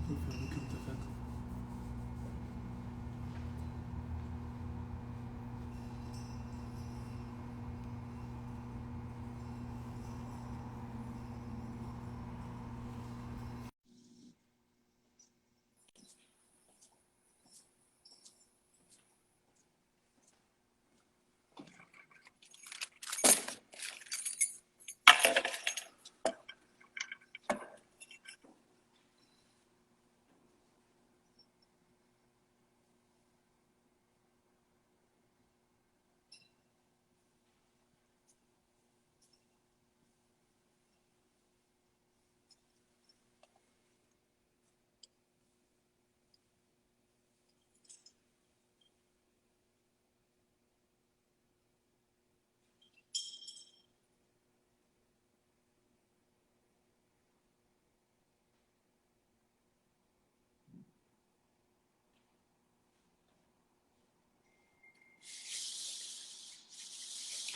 peux fermer comme t'as fait.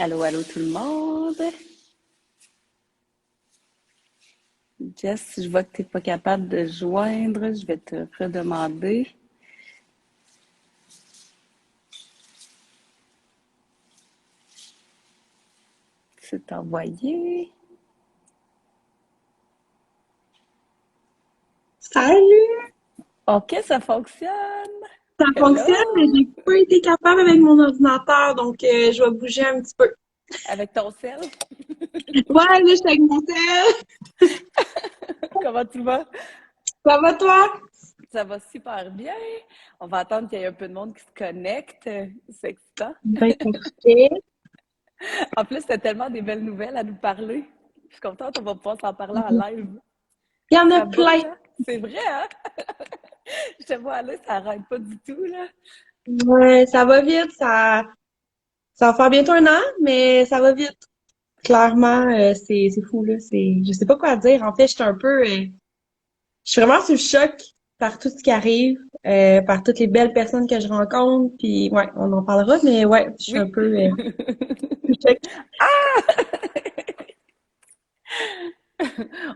Allô, allô tout le monde. Jess, je vois que tu n'es pas capable de joindre. Je vais te redemander. C'est envoyé. Salut! OK, ça fonctionne. Ça fonctionne, mais Hello! j'ai pas été capable avec mon ordinateur, donc je vais bouger un petit peu. Avec ton sel. Ouais, là, je suis avec mon tel. Comment tu vas? Ça va toi? Ça va super bien. On va attendre qu'il y ait un peu de monde qui se connecte. C'est excitant. Ben, parfait. En plus, tu as tellement des belles nouvelles à nous parler. Je suis contente, on va pouvoir s'en parler en live. Il y en a Ça va, plein. hein? C'est vrai, hein? Je te vois aller, ça arrête pas du tout, là. Ouais, ça va vite. Ça va faire bientôt un an, mais ça va vite. Clairement, c'est fou, là. Je sais pas quoi dire. En fait, je suis vraiment sous le choc par tout ce qui arrive, par toutes les belles personnes que je rencontre. Puis, ouais, on en parlera, mais ouais, je suis un Oui. peu sous le choc.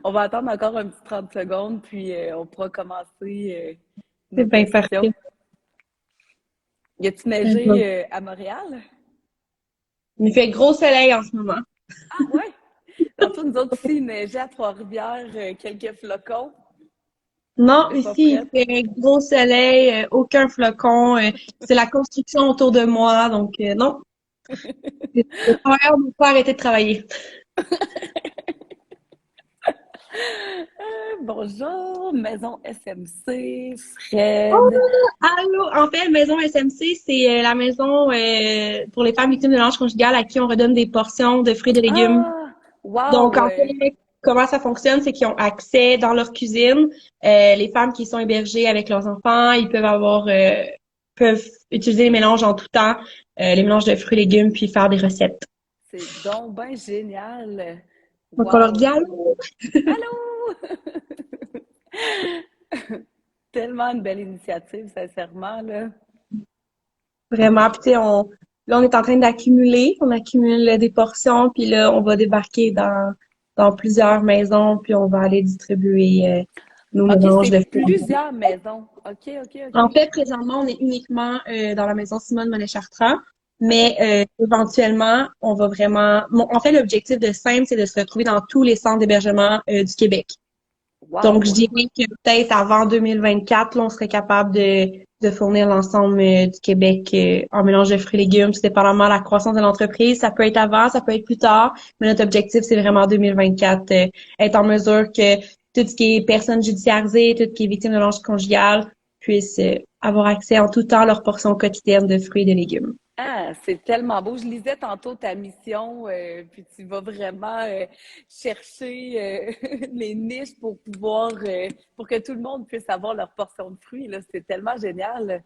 On va attendre encore un petit 30 secondes, puis on pourra commencer C'est nos bien questions. parfait. Y a-tu neigé à Montréal? Il fait gros soleil en ce moment. Ah ouais! Tantôt, nous autres ici, il neigeait à Trois-Rivières, quelques flocons. Non, J'étais pas ici, prête. il fait gros soleil, aucun flocon. C'est la construction autour de moi, donc non. Les travailleurs n'ont pas arrêté de travailler. Bonjour, Maison SMC, Fred. Allô? En fait, Maison SMC, c'est la maison pour les femmes victimes de violence conjugale à qui on redonne des portions de fruits et de légumes. Ah! Wow! Donc, en fait, comment ça fonctionne, c'est qu'ils ont accès dans leur cuisine. Les femmes qui sont hébergées avec leurs enfants, ils peuvent utiliser les mélanges en tout temps, les mélanges de fruits et légumes, puis faire des recettes. C'est donc ben génial! Donc, on leur dit Wow! allô? Allô! Tellement une belle initiative, sincèrement, là. Vraiment. Puis, tu sais, là, on est en train d'accumuler. On accumule des portions, puis là, on va débarquer dans plusieurs maisons, puis on va aller distribuer nos OK, mélanges c'est de fruits. plusieurs maisons. OK, OK, En OK. fait, présentement, on est uniquement dans la maison Simone Monet-Chartrand, mais éventuellement, on va vraiment... en fait, l'objectif de SIME, c'est de se retrouver dans tous les centres d'hébergement du Québec. Donc, je Wow! dirais que peut-être avant 2024, là, on serait capable de fournir l'ensemble du Québec en mélange de fruits et légumes, tout dépendamment de la croissance de l'entreprise. Ça peut être avant, ça peut être plus tard, mais notre objectif, c'est vraiment 2024, être en mesure que tout ce qui est personnes judiciarisées, tout ce qui est victime de violence conjugale, puissent avoir accès en tout temps à leur portion quotidienne de fruits et de légumes. Ah, c'est tellement beau. Je lisais tantôt ta mission, puis tu vas vraiment chercher les niches pour pouvoir, pour que tout le monde puisse avoir leur portion de fruits, là. C'est tellement génial.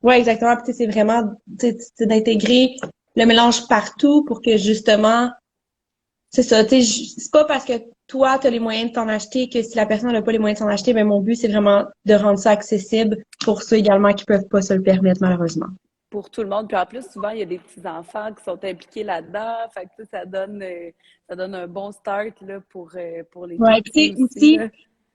Ouais, exactement. Puis, tu sais, c'est vraiment tu sais, d'intégrer le mélange partout pour que justement c'est ça, tu sais, c'est pas parce que toi, tu as les moyens de t'en acheter que si la personne n'a pas les moyens de s'en acheter, mais mon but, c'est vraiment de rendre ça accessible pour ceux également qui peuvent pas se le permettre, malheureusement. Pour tout le monde. Puis en plus, souvent, il y a des petits-enfants qui sont impliqués là-dedans. Fait que ça donne un bon start là, pour les tout Ouais, puis petits tu sais, aussi, aussi, là.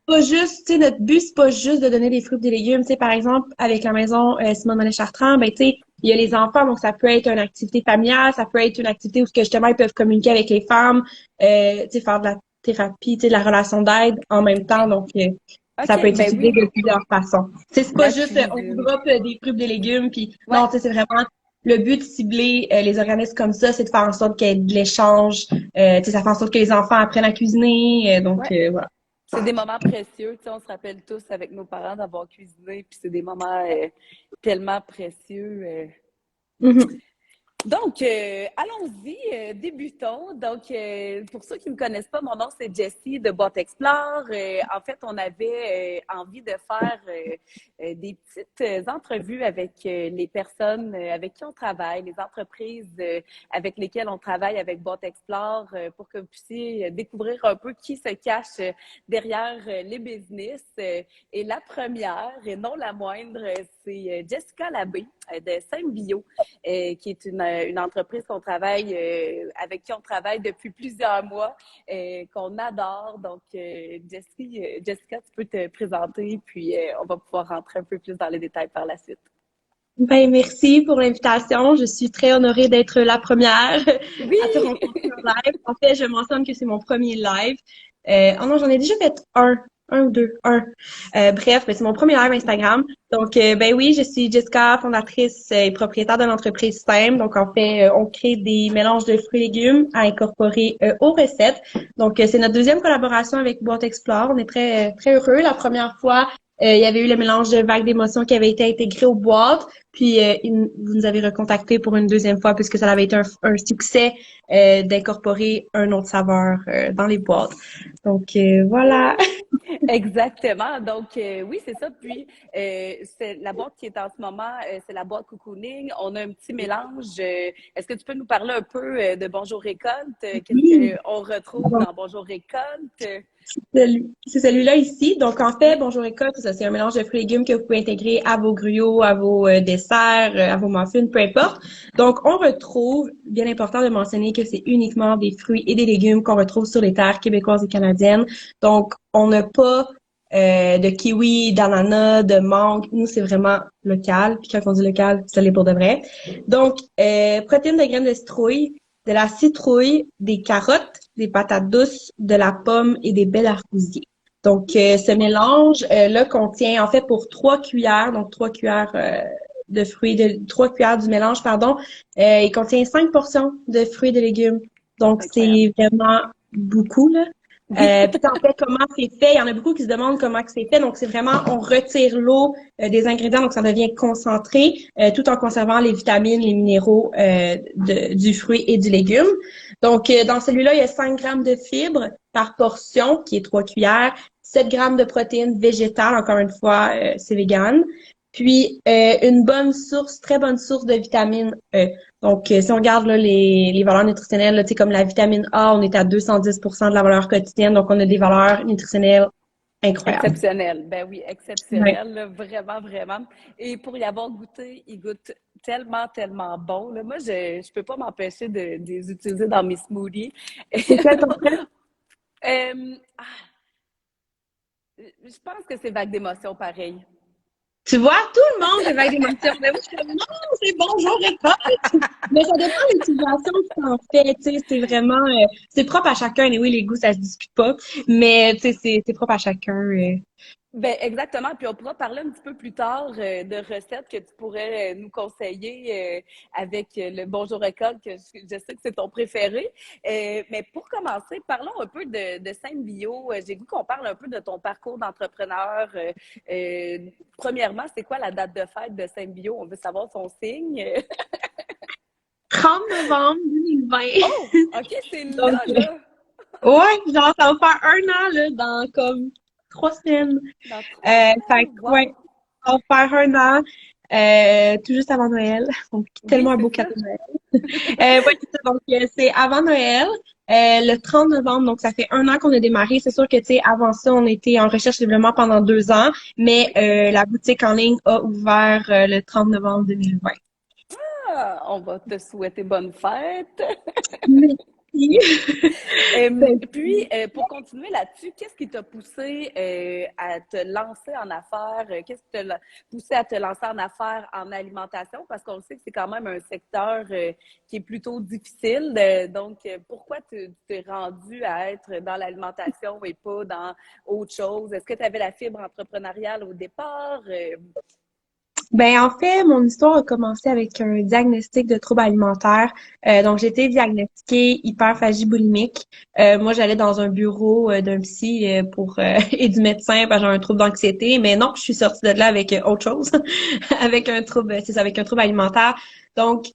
pas juste, tu sais, notre but, c'est pas juste de donner des fruits et des légumes. Tu sais, par exemple, avec la maison Simone Monet Chartrand, ben, tu sais, il y a les enfants, donc ça peut être une activité familiale, ça peut être une activité où que, justement, ils peuvent communiquer avec les femmes, tu sais, faire de la thérapie, tu sais, de la relation d'aide en même temps. Donc, ça peut OK, être ben utilisé oui, de plusieurs façons. Tu sais, c'est pas la juste, on vous cuisine. drop des fruits et des légumes, puis Ouais. non, tu sais, c'est vraiment le but de cibler les organismes comme ça, c'est de faire en sorte qu'il y ait de l'échange. Tu sais, ça fait en sorte que les enfants apprennent à cuisiner. Donc, Ouais. voilà. C'est des moments précieux, tu sais, on se rappelle tous avec nos parents d'avoir cuisiné, puis c'est des moments tellement précieux. Mhm. Donc, allons-y, débutons. Donc, pour ceux qui ne me connaissent pas, mon nom c'est Jessie de Boîte Explore. En fait, on avait envie de faire des petites entrevues avec les personnes avec qui on travaille, les entreprises avec lesquelles on travaille avec Boîte Explore, pour que vous puissiez découvrir un peu qui se cache derrière les business. Et la première, et non la moindre, c'est Jessica Labbé de Symbio, qui est une entreprise qu'on travaille, avec qui on travaille depuis plusieurs mois, qu'on adore. Donc, Jessica, tu peux te présenter, puis on va pouvoir rentrer un peu plus dans les détails par la suite. Ben, merci pour l'invitation. Je suis très honorée d'être la première Oui! à te rencontrer en live. En fait, je mentionne que c'est mon premier live. Oh non, j'en ai déjà fait un ou deux, un. Bref, ben, c'est mon premier live Instagram. Donc, ben oui, je suis Jessica, fondatrice et propriétaire de l'entreprise STEM. Donc, en fait, on crée des mélanges de fruits et légumes à incorporer aux recettes. Donc, c'est notre deuxième collaboration avec Boîte Explore. On est très heureux. La première fois, il y avait eu le mélange de vagues d'émotions qui avait été intégré aux boîtes. Puis, vous nous avez recontacté pour une deuxième fois puisque ça avait été un succès d'incorporer un autre saveur dans les boîtes. Donc, voilà. Exactement. Donc, oui, c'est ça. Puis, c'est la boîte qui est en ce moment, c'est la boîte Cocooning. On a un petit mélange. Est-ce que tu peux nous parler un peu de Bonjour Récolte? Oui. Qu'est-ce qu'on retrouve dans Bonjour Récolte? C'est celui-là ici. Donc, en fait, Bonjour École, ça, c'est un mélange de fruits et légumes que vous pouvez intégrer à vos griots, à vos desserts, à vos muffins, peu importe. Donc, on retrouve, bien important de mentionner que c'est uniquement des fruits et des légumes qu'on retrouve sur les terres québécoises et canadiennes. Donc, on n'a pas de kiwi, d'ananas, de mangue. Nous, c'est vraiment local. Puis quand on dit local, ça l'est pour de vrai. Donc, protéines de graines de citrouille, de la citrouille, des carottes, des patates douces, de la pomme et des baies d'argousier. Donc, ce mélange-là contient, en fait, pour 3 cuillères, donc 3 cuillères de fruits, 3 cuillères du mélange, pardon, il contient 5 portions de fruits et de légumes. Donc, Incroyable. c'est vraiment beaucoup, là. Oui. Puis en fait, comment c'est fait? Il y en a beaucoup qui se demandent comment que c'est fait. Donc, c'est vraiment, on retire l'eau des ingrédients, donc ça devient concentré, tout en conservant les vitamines, les minéraux du fruit et du légume. Donc, dans celui-là, il y a 5 grammes de fibres par portion, qui est 3 cuillères, 7 grammes de protéines végétales, encore une fois, c'est vegan. Puis, une bonne source, très bonne source de vitamine E. Donc, si on regarde là, les valeurs nutritionnelles, là, tu sais, comme la vitamine A, on est à 210% de la valeur quotidienne, donc on a des valeurs nutritionnelles incroyables. Exceptionnel. Ben oui, Ouais. exceptionnel, là, vraiment, vraiment. Et pour y avoir goûté, il goûte tellement, tellement bon. Là. Moi, je peux pas m'empêcher de les utiliser dans mes smoothies. C'est quel ton préf? Ah, je pense que c'est vague d'émotion pareil. Tu vois, tout le monde éveille des émotions. Mais moi, je suis comme, non, c'est bonjour, récolte. Mais ça dépend de l'utilisation que tu en fais. Tu sais, c'est vraiment, c'est propre à chacun. Et oui, les goûts, ça se discute pas. Mais, tu sais, c'est propre à chacun. Ben exactement. Puis on pourra parler un petit peu plus tard de recettes que tu pourrais nous conseiller avec le Bonjour École, que je sais que c'est ton préféré. Mais pour commencer, parlons un peu de Sainte-Bio. J'ai vu qu'on parle un peu de ton parcours d'entrepreneur. Premièrement, c'est quoi la date de fête de Sainte-Bio? On veut savoir son signe. 30 novembre 2020. Oh, OK, c'est Donc, là, là. ouais, genre, ça va faire un an, là, dans comme 3 semaines. Dans 3 semaines. Fait que, ouais, Wow. ça va faire un an, tout juste avant Noël. Donc, Oui, tellement un c'est beau ça. cadeau de Noël. Ouais, c'est ça. Donc, c'est avant Noël, le 30 novembre. Donc, ça fait un an qu'on a démarré. C'est sûr que, tu sais, avant ça, on était en recherche et développement pendant 2 ans, mais Oui. la boutique en ligne a ouvert le 30 novembre 2020. Ah, on va te souhaiter bonne fête. Pour continuer là-dessus, qu'est-ce qui t'a poussé à te lancer en affaires? Qu'est-ce qui t'a poussé à te lancer en affaires en alimentation? Parce qu'on sait que c'est quand même un secteur qui est plutôt difficile. Donc, pourquoi tu t'es rendu à être dans l'alimentation et pas dans autre chose? Est-ce que tu avais la fibre entrepreneuriale au départ? Ben en fait, mon histoire a commencé avec un diagnostic de trouble alimentaire. Donc j'ai été diagnostiquée hyperphagie boulimique. Moi, j'allais dans un bureau d'un psy pour et du médecin parce que j'ai un trouble d'anxiété, mais non, je suis sortie de là avec autre chose, avec un trouble, c'est ça, avec un trouble alimentaire. Donc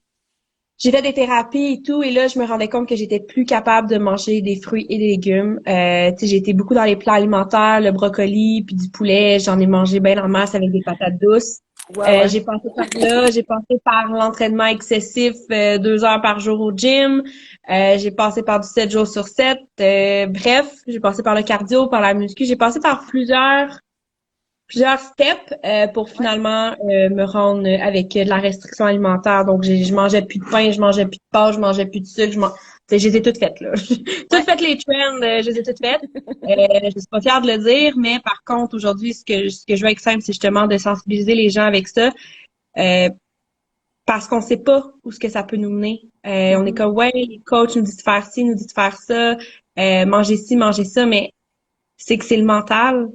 j'ai fait des thérapies et tout, et là je me rendais compte que j'étais plus capable de manger des fruits et des légumes. Tu sais, j'ai été beaucoup dans les plats alimentaires, le brocoli puis du poulet. J'en ai mangé bien en masse avec des patates douces. Ouais, ouais. J'ai passé par là, j'ai passé par l'entraînement excessif, 2 heures par jour au gym. J'ai passé par du 7 jours sur 7. Bref, j'ai passé par le cardio, par la muscu. J'ai passé par plusieurs steps pour Ouais. finalement me rendre avec de la restriction alimentaire. Donc, je mangeais plus de pain, je mangeais plus de pâtes, je mangeais plus de sucre. Tu sais, je les ai toutes faites, là. Toutes Ouais. faites les trends, je les ai toutes faites. Je suis pas fière de le dire, mais par contre, aujourd'hui, ce que je veux avec Simple, c'est justement de sensibiliser les gens avec ça. Euh, Parce qu'on sait pas où ce que ça peut nous mener. On est Mhm. comme, ouais, les coachs nous disent de faire ci, nous disent de faire ça, manger ci, manger ça, mais c'est que c'est le mental.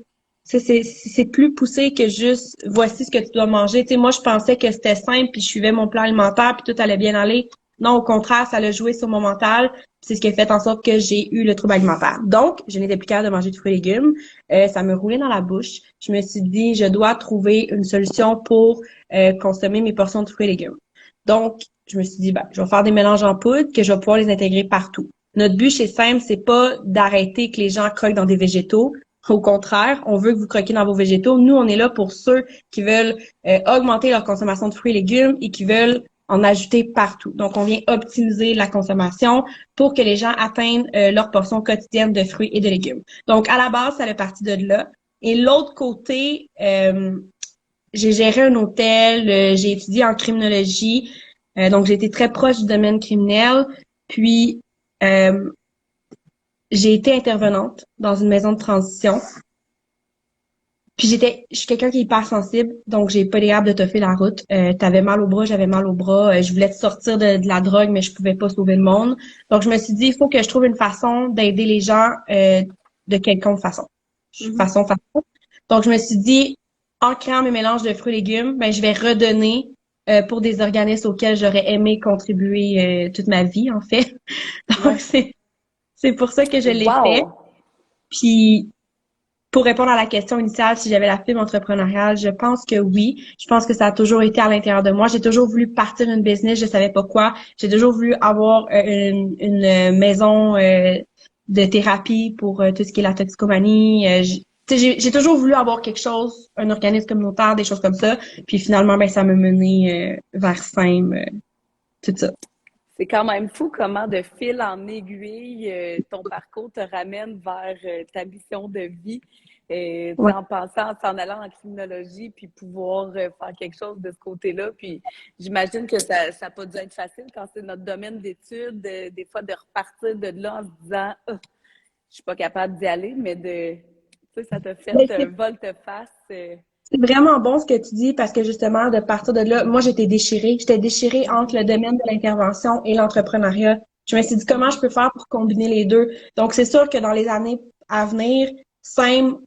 C'est plus poussé que juste voici ce que tu dois manger. Tu sais, moi, je pensais que c'était simple, puis je suivais mon plan alimentaire, puis tout allait bien aller. Non, au contraire, ça a joué sur mon mental. C'est ce qui a fait en sorte que j'ai eu le trouble alimentaire. Donc, je n'étais plus capable de manger de fruits et légumes. Ça me roulait dans la bouche. Je me suis dit, je dois trouver une solution pour consommer mes portions de fruits et légumes. Donc, je me suis dit, ben, je vais faire des mélanges en poudre que je vais pouvoir les intégrer partout. Notre but chez Simple, c'est pas d'arrêter que les gens croquent dans des végétaux. Au contraire, on veut que vous croquiez dans vos végétaux. Nous, on est là pour ceux qui veulent augmenter leur consommation de fruits et légumes et qui veulent en ajouter partout. Donc, on vient optimiser la consommation pour que les gens atteignent leur portion quotidienne de fruits et de légumes. Donc, à la base, ça fait partie de là. Et l'autre côté, j'ai géré un hôtel, j'ai étudié en criminologie, donc j'ai été très proche du domaine criminel. Puis, j'ai été intervenante dans une maison de transition. Puis je suis quelqu'un qui est hyper sensible, donc j'ai pas été capable de toffer la route. T'avais mal au bras, j'avais mal au bras. Je voulais te sortir de la drogue, mais je pouvais pas sauver le monde. Donc je me suis dit, il faut que je trouve une façon d'aider les gens de quelconque façon. Mhm. Façon. Donc je me suis dit, en créant mes mélanges de fruits et légumes, ben je vais redonner pour des organismes auxquels j'aurais aimé contribuer toute ma vie, en fait. Donc Ouais. c'est pour ça que je l'ai fait. Wow! Puis pour répondre à la question initiale, si j'avais la fibre entrepreneuriale, je pense que oui. Je pense que ça a toujours été à l'intérieur de moi. J'ai toujours voulu partir d'une business, je savais pas quoi. J'ai toujours voulu avoir une maison de thérapie pour tout ce qui est la toxicomanie. Tu sais, j'ai toujours voulu avoir quelque chose, un organisme communautaire, des choses comme ça. Puis finalement, ben ça m'a mené vers SIME, tout ça. C'est quand même fou comment de fil en aiguille, ton parcours te ramène vers ta mission de vie. Tu sais, Ouais. en pensant, en s'en allant en criminologie, puis pouvoir faire quelque chose de ce côté-là. Puis j'imagine que ça n'a pas dû être facile quand c'est notre domaine d'études, des fois de repartir de là en se disant je suis pas capable d'y aller, mais tu sais, ça t'a fait Mais volte-face. c'est vraiment bon ce que tu dis parce que justement, de partir de là, moi, j'étais déchirée. J'étais déchirée entre Mhm, le domaine de l'intervention et l'entrepreneuriat. Je me suis dit comment je mhm. peux faire pour combiner les deux. Donc, c'est sûr que dans les années à venir, SIME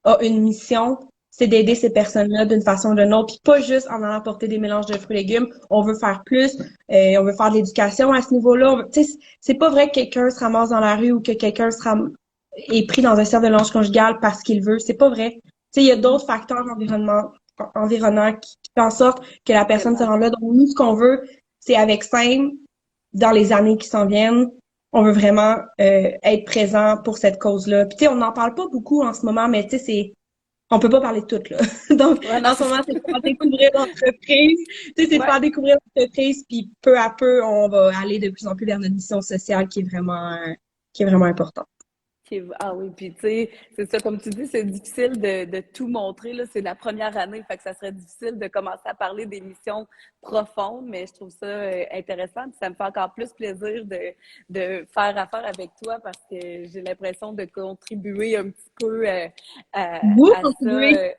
a une mission, c'est d'aider ces personnes-là d'une façon ou d'une autre, puis pas juste en allant porter des mélanges de fruits et légumes. On veut faire plus, on veut faire de l'éducation à ce niveau-là. Tu sais, c'est pas vrai que quelqu'un se ramasse dans la rue ou que quelqu'un est pris dans un cercle de violence conjugale parce qu'il veut. C'est pas vrai. Tu sais, il y a d'autres facteurs environnants qui font en sorte que la personne se Vraiment. rend là. Donc, nous, ce qu'on veut, c'est avec SIME, dans les années qui s'en viennent, on veut vraiment être présent pour cette cause-là. Puis tu sais, on n'en parle pas beaucoup en ce moment, mais tu sais, on peut pas parler de tout, là. Donc, Ouais, non, en ce c'est ça. moment, c'est de faire découvrir l'entreprise. Tu sais, c'est de Ouais. faire découvrir l'entreprise, puis peu à peu, on va aller de plus en plus vers notre mission sociale qui est vraiment importante. Ah oui, puis tu sais, c'est ça, comme tu dis, c'est difficile de tout montrer, là. C'est la première année, fait que ça serait difficile de commencer à parler des missions profondes, mais je trouve ça intéressant, puis ça me fait encore plus plaisir de faire affaire avec toi parce que j'ai l'impression de contribuer un petit peu Vous à ça. contribuez.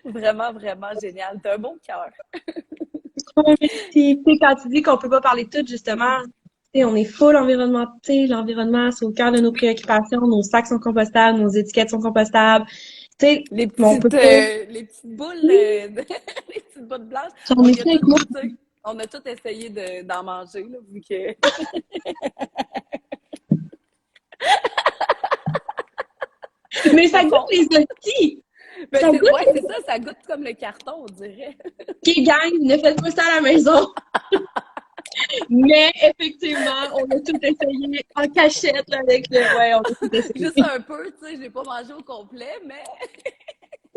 Vraiment, vraiment génial. T'as un bon cœur. Oh, merci. Tu sais, quand tu dis qu'on peut pas parler de tout, justement, tu sais, on est full environnement, tu sais, l'environnement, c'est au cœur de nos préoccupations, nos sacs sont compostables, nos étiquettes sont compostables. Tu sais, mais on peut pas. Les petites boules, Oui, les petites boules blanches, j'en on ai y a fait tout avec moi. goûté. On a tout essayé d'en manger, là, vu que Mais ça ça goûte fond. les hosties. Ben Ça goûte ouais, c'est ça, ça goûte comme le carton, on dirait. les gang, ne faites pas ça à la maison. Mais effectivement, on a tout essayé en cachette là, avec le. Ouais, on a tout essayé. Juste un peu, tu sais, je l'ai pas mangé au complet, mais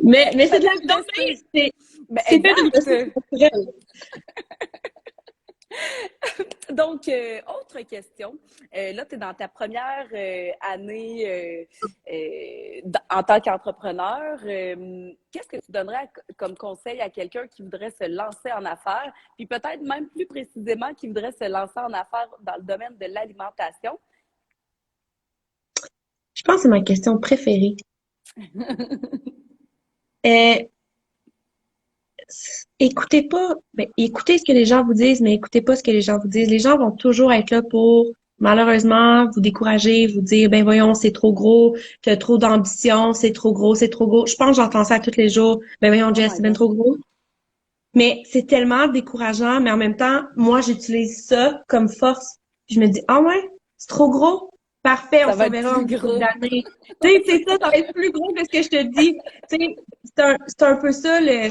Mais c'est de fallait la le viande tester. maïs. Ben C'est fait d'une ressource exact. naturelle. Donc, autre question. Là, tu es dans ta première année en tant qu'entrepreneur. Qu'est-ce que tu donnerais comme conseil à quelqu'un qui voudrait se lancer en affaires, puis peut-être même plus précisément qui voudrait se lancer en affaires dans le domaine de l'alimentation? Je pense que c'est ma question préférée. Euh, écoutez pas, ben, écoutez ce que les gens vous disent, mais écoutez pas ce que les gens vous disent. Les gens vont toujours être là pour, malheureusement, vous décourager, vous dire, ben voyons, c'est trop gros, t'as trop d'ambition, c'est trop gros, c'est trop gros. Je pense que j'entends ça tous les jours. Ben voyons, Oh Jess, my c'est bien God. trop gros. Mais c'est tellement décourageant, mais en même temps, moi, j'utilise ça comme force. Je me dis, ah ouais, c'est trop gros. Parfait, on Ça se va être reverra plus en couple gros. d'années. Tu sais, c'est ça, ça va être plus gros que ce que je te dis. Tu sais, c'est un peu ça le.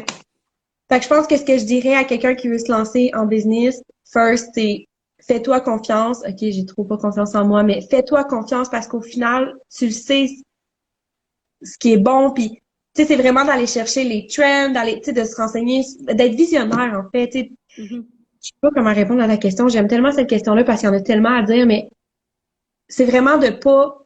Fait que je pense que ce que je dirais à quelqu'un qui veut se lancer en business, first, c'est fais-toi confiance. OK, j'ai trop pas confiance en moi, mais fais-toi confiance parce qu'au final, tu le sais ce qui est bon, puis tu sais, c'est vraiment d'aller chercher les trends, d'aller, tu sais, de se renseigner, d'être visionnaire, en fait. Tu sais, Mhm. je sais pas comment répondre à ta question. J'aime tellement cette question-là parce qu'il y en a tellement à dire, mais c'est vraiment de pas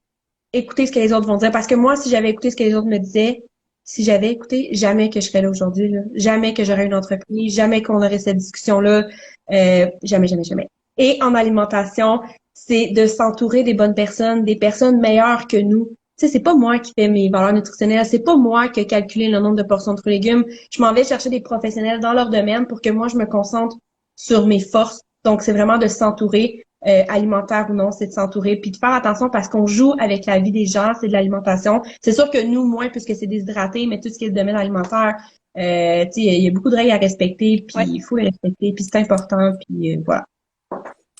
écouter ce que les autres vont dire. Parce que moi, si j'avais écouté ce que les autres me disaient, si j'avais écouté, jamais que je serais là aujourd'hui, là. Jamais que j'aurais une entreprise, jamais qu'on aurait cette discussion-là. Jamais, jamais, jamais. Et en alimentation, c'est de s'entourer des bonnes personnes, des personnes meilleures que nous. Tu sais, c'est pas moi qui fais mes valeurs nutritionnelles, c'est pas moi qui ai calculé le nombre de portions de fruits et légumes. Je m'en vais chercher des professionnels dans leur domaine pour que moi, je me concentre sur mes forces. Donc, c'est vraiment de s'entourer alimentaire ou non, c'est de s'entourer, puis de faire attention parce qu'on joue avec la vie des gens, c'est de l'alimentation. C'est sûr que nous, moins, puisque c'est déshydraté, mais tout ce qui est le domaine alimentaire, tu sais, il y a beaucoup de règles à respecter, puis Ouais. il faut les respecter, puis c'est important, puis voilà.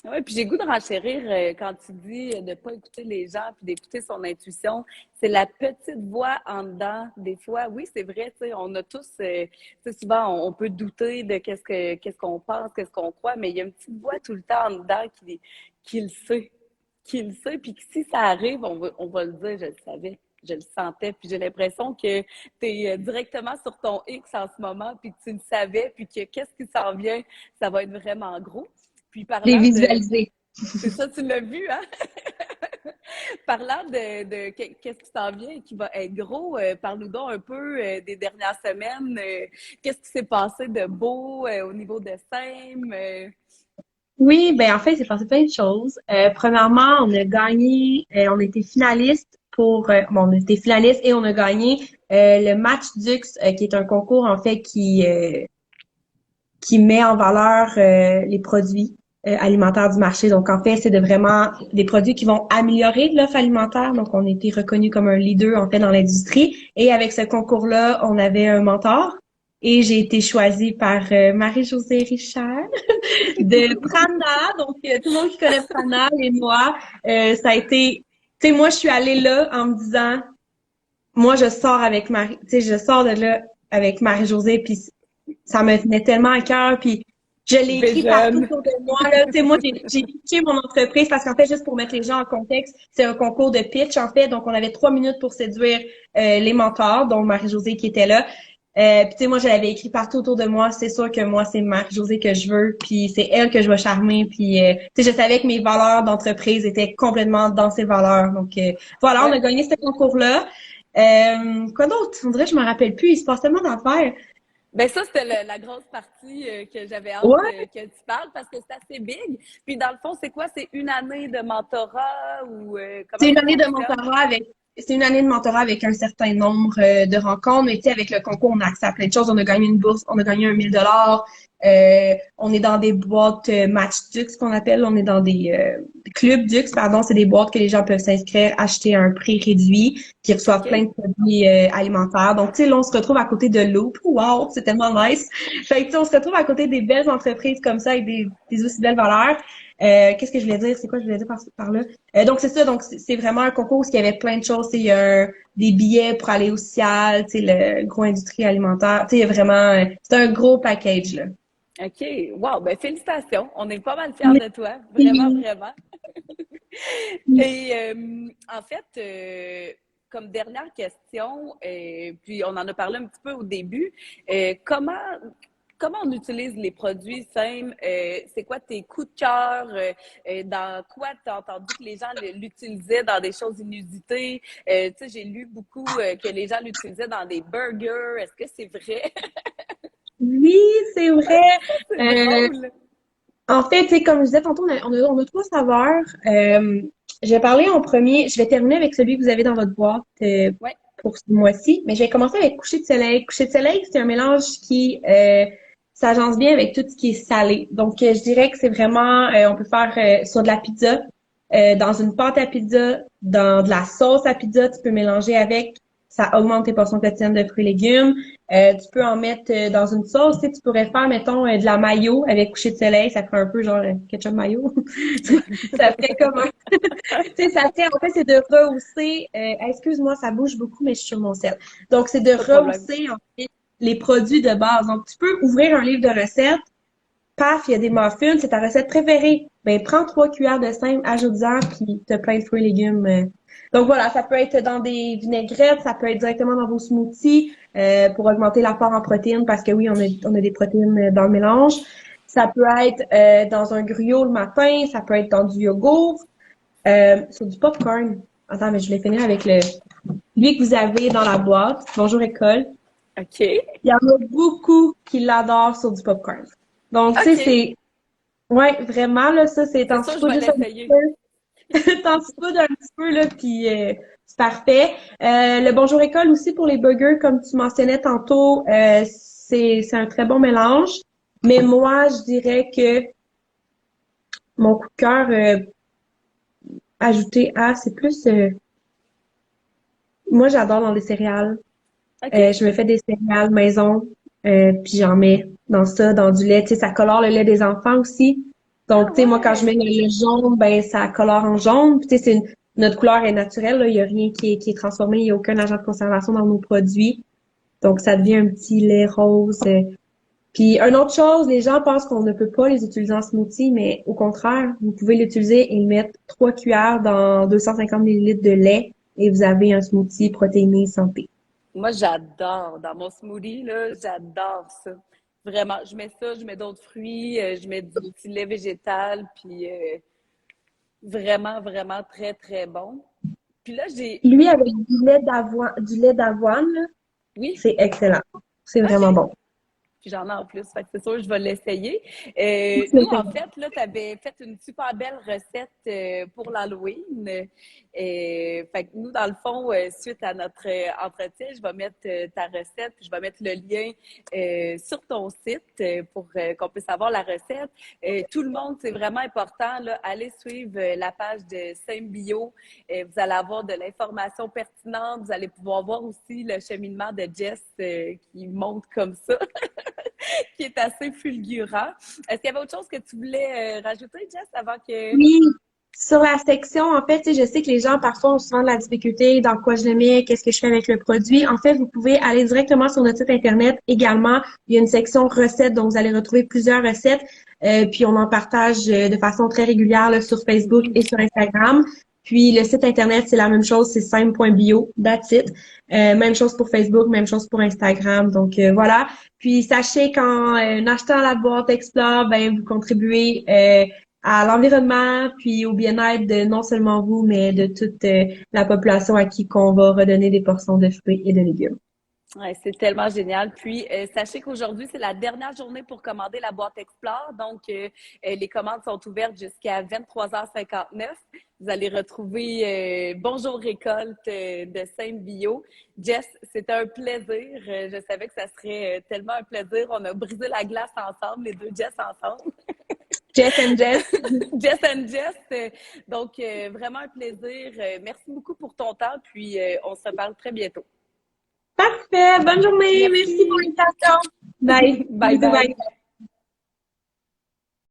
Oui, puis j'ai goût de renchérir quand tu dis de ne pas écouter les gens puis d'écouter son intuition. C'est la petite voix en dedans. Des fois, oui, c'est vrai, tu sais, on a tous, tu sais, souvent, on peut douter de qu'est-ce qu'on pense, qu'est-ce qu'on croit, mais il y a une petite voix tout le temps en dedans qui le sait, qui le sait, puis que si ça arrive, on va le dire, je le savais. Je le sentais, puis j'ai l'impression que tu es directement sur ton X en ce moment, puis que tu le savais, puis que qu'est-ce qui s'en vient, ça va être vraiment gros. Puis Les parlant de, visualiser. c'est ça, tu l'as vu, hein? Parlant qu'est-ce qui s'en vient et qui va être gros, parle-nous donc un peu des dernières semaines. Qu'est-ce qui s'est passé de beau au niveau de SEM? Oui, ben en fait, c'est passé plein de choses. Premièrement, on a gagné, on était finaliste pour, bon, on était finaliste et on a gagné le Match Dux, qui est un concours en fait qui met en valeur les produits alimentaires du marché. Donc, en fait, c'est de vraiment des produits qui vont améliorer l'offre alimentaire. Donc, on a été reconnu comme un leader, en fait, dans l'industrie. Et avec ce concours-là, on avait un mentor. Et j'ai été choisie par Marie-Josée Richard de Prana. Donc, tout le monde qui connaît Prana et moi, ça a été... Tu sais, moi, je suis allée là en me disant, moi, je sors avec Marie... Tu sais, je sors de là avec Marie-Josée, puis ça me tenait tellement à cœur, puis je l'ai écrit partout Vision. autour de moi. Là. Tu sais, moi, j'ai pitché mon entreprise parce qu'en fait, juste pour mettre les gens en contexte, c'est un concours de pitch, en fait. Donc, on avait 3 minutes pour séduire les mentors, dont Marie-Josée qui était là. Puis tu sais, moi, je l'avais écrit partout autour de moi. C'est sûr que moi, c'est Marie-Josée que je veux, puis c'est elle que je vais charmer. Puis tu sais, je savais que mes valeurs d'entreprise étaient complètement dans ses valeurs. Donc voilà, on Ouais. a gagné ce concours-là. Quoi d'autre? On dirait que je me rappelle plus. Il se passe tellement d'affaires. Ben ça, c'était la grosse partie que j'avais hâte Ouais, que tu parles parce que c'est assez big. Puis dans le fond, c'est quoi? C'est une année de mentorat ou comment c'est une ça année de fonctionne? mentorat avec c'est une année de mentorat avec un certain nombre de rencontres. Mais tu sais, avec le concours, on a accès à plein de choses. On a gagné une bourse, on a gagné 1 000 $. On est dans des boîtes Match Dux qu'on appelle. On est dans des clubs Dux, pardon. C'est des boîtes que les gens peuvent s'inscrire, acheter à un prix réduit, qui reçoivent plein OK. de produits alimentaires. Donc, tu sais, là, on se retrouve à côté de Loop. Wow, c'est tellement nice. Fait que, tu sais, on se retrouve à côté des belles entreprises comme ça avec des aussi belles valeurs. Qu'est-ce que je voulais dire? C'est quoi je voulais dire par là? Donc, c'est ça. Donc, c'est vraiment un concours où il y avait plein de choses. Il y a des billets pour aller au CIAL, tu sais, le gros industrie alimentaire. Tu sais, il y a vraiment... c'est un gros package, là. OK. Wow. Ben, félicitations. On est pas mal fiers de toi. Vraiment, Merci. vraiment. Et en fait, comme dernière question, puis on en a parlé un petit peu au début, comment on utilise les produits SEM? C'est quoi tes coups de cœur? Dans quoi tu as entendu que les gens l'utilisaient dans des choses inusitées? Tu sais, j'ai lu beaucoup que les gens l'utilisaient dans des burgers. Est-ce que c'est vrai? Oui, c'est vrai. C'est Euh, drôle. En fait, tu sais, comme je disais tantôt, on a 3 saveurs. Je vais parler en premier. Je vais terminer avec celui que vous avez dans votre boîte Ouais. pour ce mois-ci. Mais je vais commencer avec coucher de soleil. Coucher de soleil, c'est un mélange qui s'agence bien avec tout ce qui est salé. Donc, je dirais que c'est vraiment, on peut faire sur de la pizza, dans une pâte à pizza, dans de la sauce à pizza, tu peux mélanger avec. Ça augmente tes portions quotidiennes de fruits et légumes. Tu peux en mettre dans une sauce. Tu sais, tu pourrais faire, mettons, de la mayo avec coucher de soleil. Ça ferait un peu genre ketchup mayo. Ça ferait comme un... Tu sais, ça fait, en fait, c'est de rehausser... excuse-moi, ça bouge beaucoup, mais je suis sur mon sel. Donc, c'est de Pas de problème. rehausser, en fait, les produits de base. Donc, tu peux ouvrir un livre de recettes. Paf, il y a des muffins, c'est ta recette préférée. Ben, prends 3 cuillères de sel, ajoute-en, puis t'as plein de fruits et légumes. Donc voilà, ça peut être dans des vinaigrettes, ça peut être directement dans vos smoothies pour augmenter l'apport en protéines, parce que oui, on a des protéines dans le mélange. Ça peut être dans un gruau le matin, ça peut être dans du yogourt, sur du popcorn. Attends, mais je vais finir avec lui que vous avez dans la boîte. Bonjour école. OK. Il y en a beaucoup qui l'adorent sur du popcorn. Donc, tu sais, OK. c'est... Ouais, vraiment, là, ça, c'est... C'est T'en sûr, je saupoudres vais juste un petit l'essayer. peu. T'en saupoudres un petit peu, là, puis c'est parfait. Le Bonjour École aussi pour les burgers, comme tu mentionnais tantôt, c'est un très bon mélange. Mais moi, je dirais que mon coup de cœur ajouté à, c'est plus... moi, j'adore dans les céréales. OK. Je me fais des céréales maison, puis j'en mets dans ça, dans du lait. Tu sais, ça colore le lait des enfants aussi. Ah Donc, tu sais, moi, quand je mets ouais. le jaune, ben ça colore en jaune. Puis, tu sais, notre couleur est naturelle, là. Il y a rien qui est transformé. Il n'y a aucun agent de conservation dans nos produits. Donc, ça devient un petit lait rose. Puis, une autre chose, les gens pensent qu'on ne peut pas les utiliser en smoothie, mais au contraire, vous pouvez l'utiliser et le mettre 3 cuillères dans 250 millilitres de lait et vous avez un smoothie protéiné santé. Moi, j'adore. Dans mon smoothie, là, j'adore ça. Vraiment. Je mets ça, je mets d'autres fruits, je mets du petit lait végétal, puis vraiment, vraiment très, très bon. Puis là, j'ai... Lui, avec du lait d'avoine, là, Oui? c'est excellent. C'est vraiment OK. bon. Puis j'en ai en plus, fait que c'est sûr, je vais l'essayer. Nous, en C'est fait, là, tu avais fait une super belle recette pour l'Halloween. Fait que nous, dans le fond, suite à notre entretien, je vais mettre ta recette, puis je vais mettre le lien sur ton site pour qu'on puisse avoir la recette. Tout le monde, c'est vraiment important, là, allez suivre la page de Symbio. Vous allez avoir de l'information pertinente. Vous allez pouvoir voir aussi le cheminement de Jess qui monte comme ça. Qui est assez fulgurant. Est-ce qu'il y avait autre chose que tu voulais rajouter, Jess, avant que... Oui, sur la section, en fait, tu sais, je sais que les gens parfois ont souvent de la difficulté dans quoi je le mets, qu'est-ce que je fais avec le produit. En fait, vous pouvez aller directement sur notre site Internet. Également, il y a une section recettes, donc vous allez retrouver plusieurs recettes. Puis on en partage de façon très régulière là, sur Facebook et sur Instagram. Puis le site internet, c'est la même chose, c'est simple.bio, that's it. Même chose pour Facebook, même chose pour Instagram. Donc voilà. Puis sachez qu'en achetant la boîte Explore, ben vous contribuez à l'environnement, puis au bien-être de non seulement vous, mais de toute la population à qui qu'on va redonner des portions de fruits et de légumes. Ouais, c'est tellement génial. Puis, sachez qu'aujourd'hui, c'est la dernière journée pour commander la boîte Explore. Donc, les commandes sont ouvertes jusqu'à 23h59. Vous allez retrouver Bonjour Récolte de Sainte-Bio. Jess, c'était un plaisir. Je savais que ça serait tellement un plaisir. On a brisé la glace ensemble, les deux Jess ensemble. Jess and Jess. Jess and Jess. Donc, vraiment un plaisir. Merci beaucoup pour ton temps. Puis, on se reparle très bientôt. Parfait. Bonne journée. Merci pour Merci. l'invitation. Bye. Bye Bisous, bye. bye.